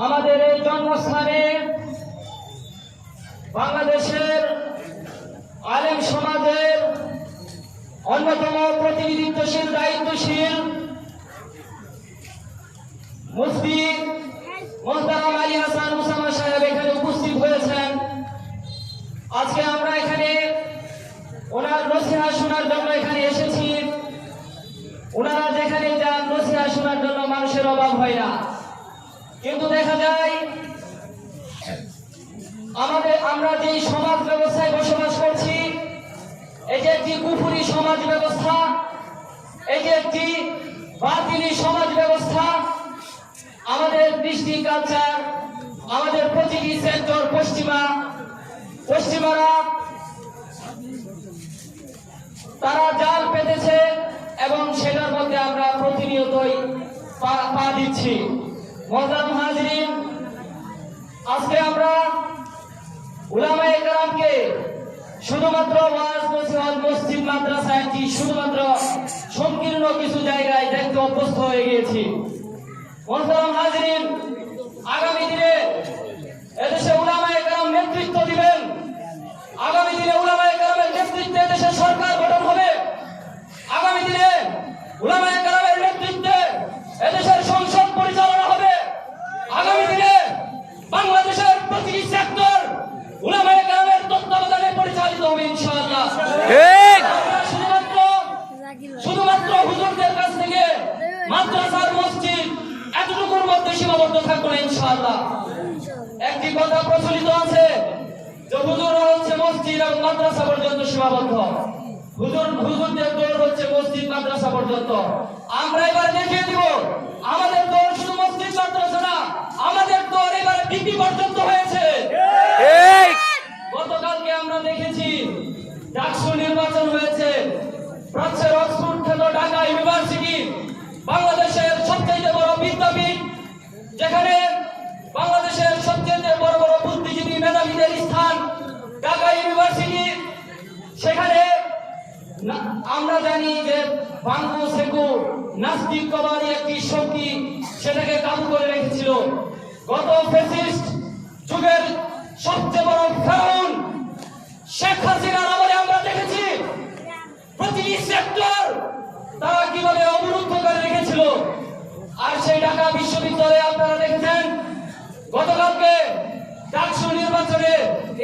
আমাদের এই জন্মস্থানে বাংলাদেশের আলেম সমাজের অন্যতম প্রতিনিধিত্বশীল দায়িত্বশীল মুফতি মোহতারাম আলী হাসান উসামা সাহেব এখানে উপস্থিত হয়েছেন। আজকে আমরা এখানে ওনার নসিহত শোনার জন্য এখানে এসেছি। ওনারা যেখানে যান নসিহত শোনার জন্য মানুষের অভাব হয় না, কিন্তু দেখা যায় আমরা যে সমাজ ব্যবস্থায় বসবাস করছি, এই যে একটি কুফরি সমাজ ব্যবস্থা, এই যে একটি বাতিলি সমাজ ব্যবস্থা, আমাদের দৃষ্টি কালচার, আমাদের প্রতিটি সেক্টর পশ্চিমারা তারা জাল পেতেছে এবং সেটার মধ্যে আমরা প্রতিনিয়তই পা দিচ্ছি। মুহতারাম হাজিরিন, আজকে আমরা উলামায়ে কেরামকে শুধুমাত্র ওয়াজ নসিহত মসজিদ মাদ্রাসা একটি শুধুমাত্র সংকীর্ণ কিছু জায়গায় দেখতে অভ্যস্ত হয়ে গিয়েছি। মুহতারাম হাজিরিন, আগামী দিনে এদেশে উলামায়ে কেরাম নেতৃত্ব দিবেন। আগামী দিনে উলামায়ে কেরামের নেতৃত্বে এদেশে সরকার গঠন হবে। আগামী দিনে উলামায়ে কেরামের নেতৃত্বে এদেশের সংসদ পরিচালনা হবে। আগামী দিনে বাংলাদেশের প্রতিটি সেক্টর উলামায়ে কেরামের তত্ত্বাবধানে পরিচালিত হবে ইনশাআল্লাহ। শুধুমাত্র হুজুরদের কাছ থেকে মাদ্রাসার মসজিদ এতটুকুর মধ্যে সীমাবদ্ধ থাকবো না ইনশাআল্লাহ। একটি কথা প্রচলিত আছে যে হুজুররা হচ্ছে মসজিদ এবং মাদ্রাসা পর্যন্ত সীমাবদ্ধ। হুজুরদের দৌড় হচ্ছে মসজিদ মাদ্রাসা পর্যন্ত। আমরা এবার দেখিয়ে দিব আমাদের দৌড় শুধু মসজিদ মাদ্রাসা না, আমাদের দৌড় এবার ডিগ্রি পর্যন্ত হয়েছে। গতকালকে আমরা দেখেছি ডাকসু নির্বাচন হয়েছে। প্রাচ্যের অক্সফোর্ড খ্যাত ঢাকা ইউনিভার্সিটি, বাংলাদেশের সবচেয়ে বড় বিদ্যাপীঠ, যেখানে বাংলাদেশের সবচেয়ে বড় বড় বুদ্ধিজীবী মেধাবীদের স্থান ঢাকা ইউনিভার্সিটি, সেখানে আমরা জানি যে বাংলা সেকু নাস্তিকবাদী একটি শক্তি সেটাকে কাবু করে রেখেছিল। গত ফ্যাসিস্ট যুগের সবচেয়ে বড় ফেরাউন শেখ হাসিনার আমলে আমরা দেখেছি প্রতিটি সেক্টর তারা কিভাবে অবরুদ্ধ করে রেখেছিল। আর সেই ঢাকা বিশ্ববিদ্যালয়ে আপনারা দেখেছেন গতকালকে ডাকসু নির্বাচনে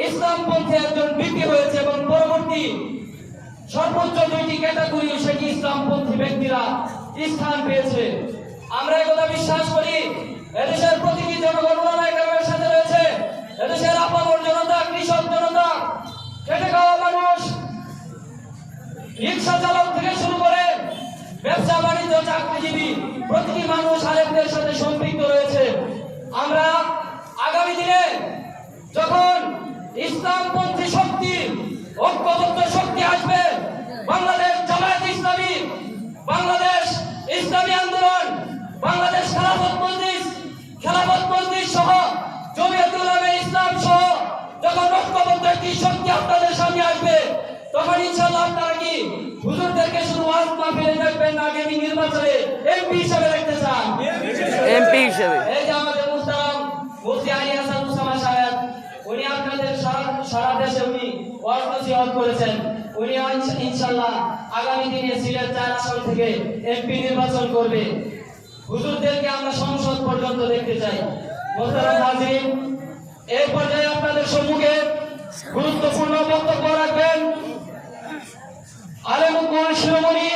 ইসলামপন্থী একজন বিপি হয়েছে এবং পরবর্তী সর্বোচ্চ দুইটি ক্যাটাগরি সেটি ইসলামপন্থী ব্যক্তিরা স্থান পেয়েছে। আমরা একথা বিশ্বাস করি, এদেশের প্রতিটি জনগণ উলামায়ে কেরামের সাথে রয়েছে। এদেশের আপামর জনতা, কৃষক জনতা, খেটে খাওয়া মানুষ, রিক্সা চালক থেকে শুরু করে ব্যবসা বাণিজ্য চাকরিজীবী প্রতিটি মানুষ আলেমদের সাথে সম্পৃক্ত রয়েছে। আমরা আগামী দিনে যখন ইসলামপন্থী শক্তি, ঐক্যবদ্ধ শক্তি আসবে, বাংলাদেশ জামায়াত ইসলামী, বাংলাদেশ ইসলামী আন্দোলন, বাংলাদেশ খেলাফত মজলিস সহ জমিয়তুল উলামায়ে ইসলাম সহ যখন ঐক্যবদ্ধ একটি শক্তি আপনাদের সামনে আসবে, তখন ইনশাআল্লাহ আপনারা কি হুজুরদেরকে শুধু ওয়াজ মাহফিলে দেখবেন না, আগামী নির্বাচনে এমপি হিসেবে দেখতে চান? এমপি হিসেবে এই যে আমাদের মুহতারাম মুফতি আলী হাসান উসামা সাহেব, উনি আপনাদের সারা দেশে উনি ওয়াজ নসিহত করেছেন। উনি ইনশাআল্লাহ আগামী দিনে সিলেট 4 আসন থেকে এমপি নির্বাচন করবে। হুজুরদেরকে আমরা সংসদ পর্যন্ত দেখতে চাই। মুহতারাম হাজিরিন, এই পর্যায়ে আপনাদের সম্মুখে গুরুত্বপূর্ণ বক্তব্য রাখবেন আলেমুল শিরোমণি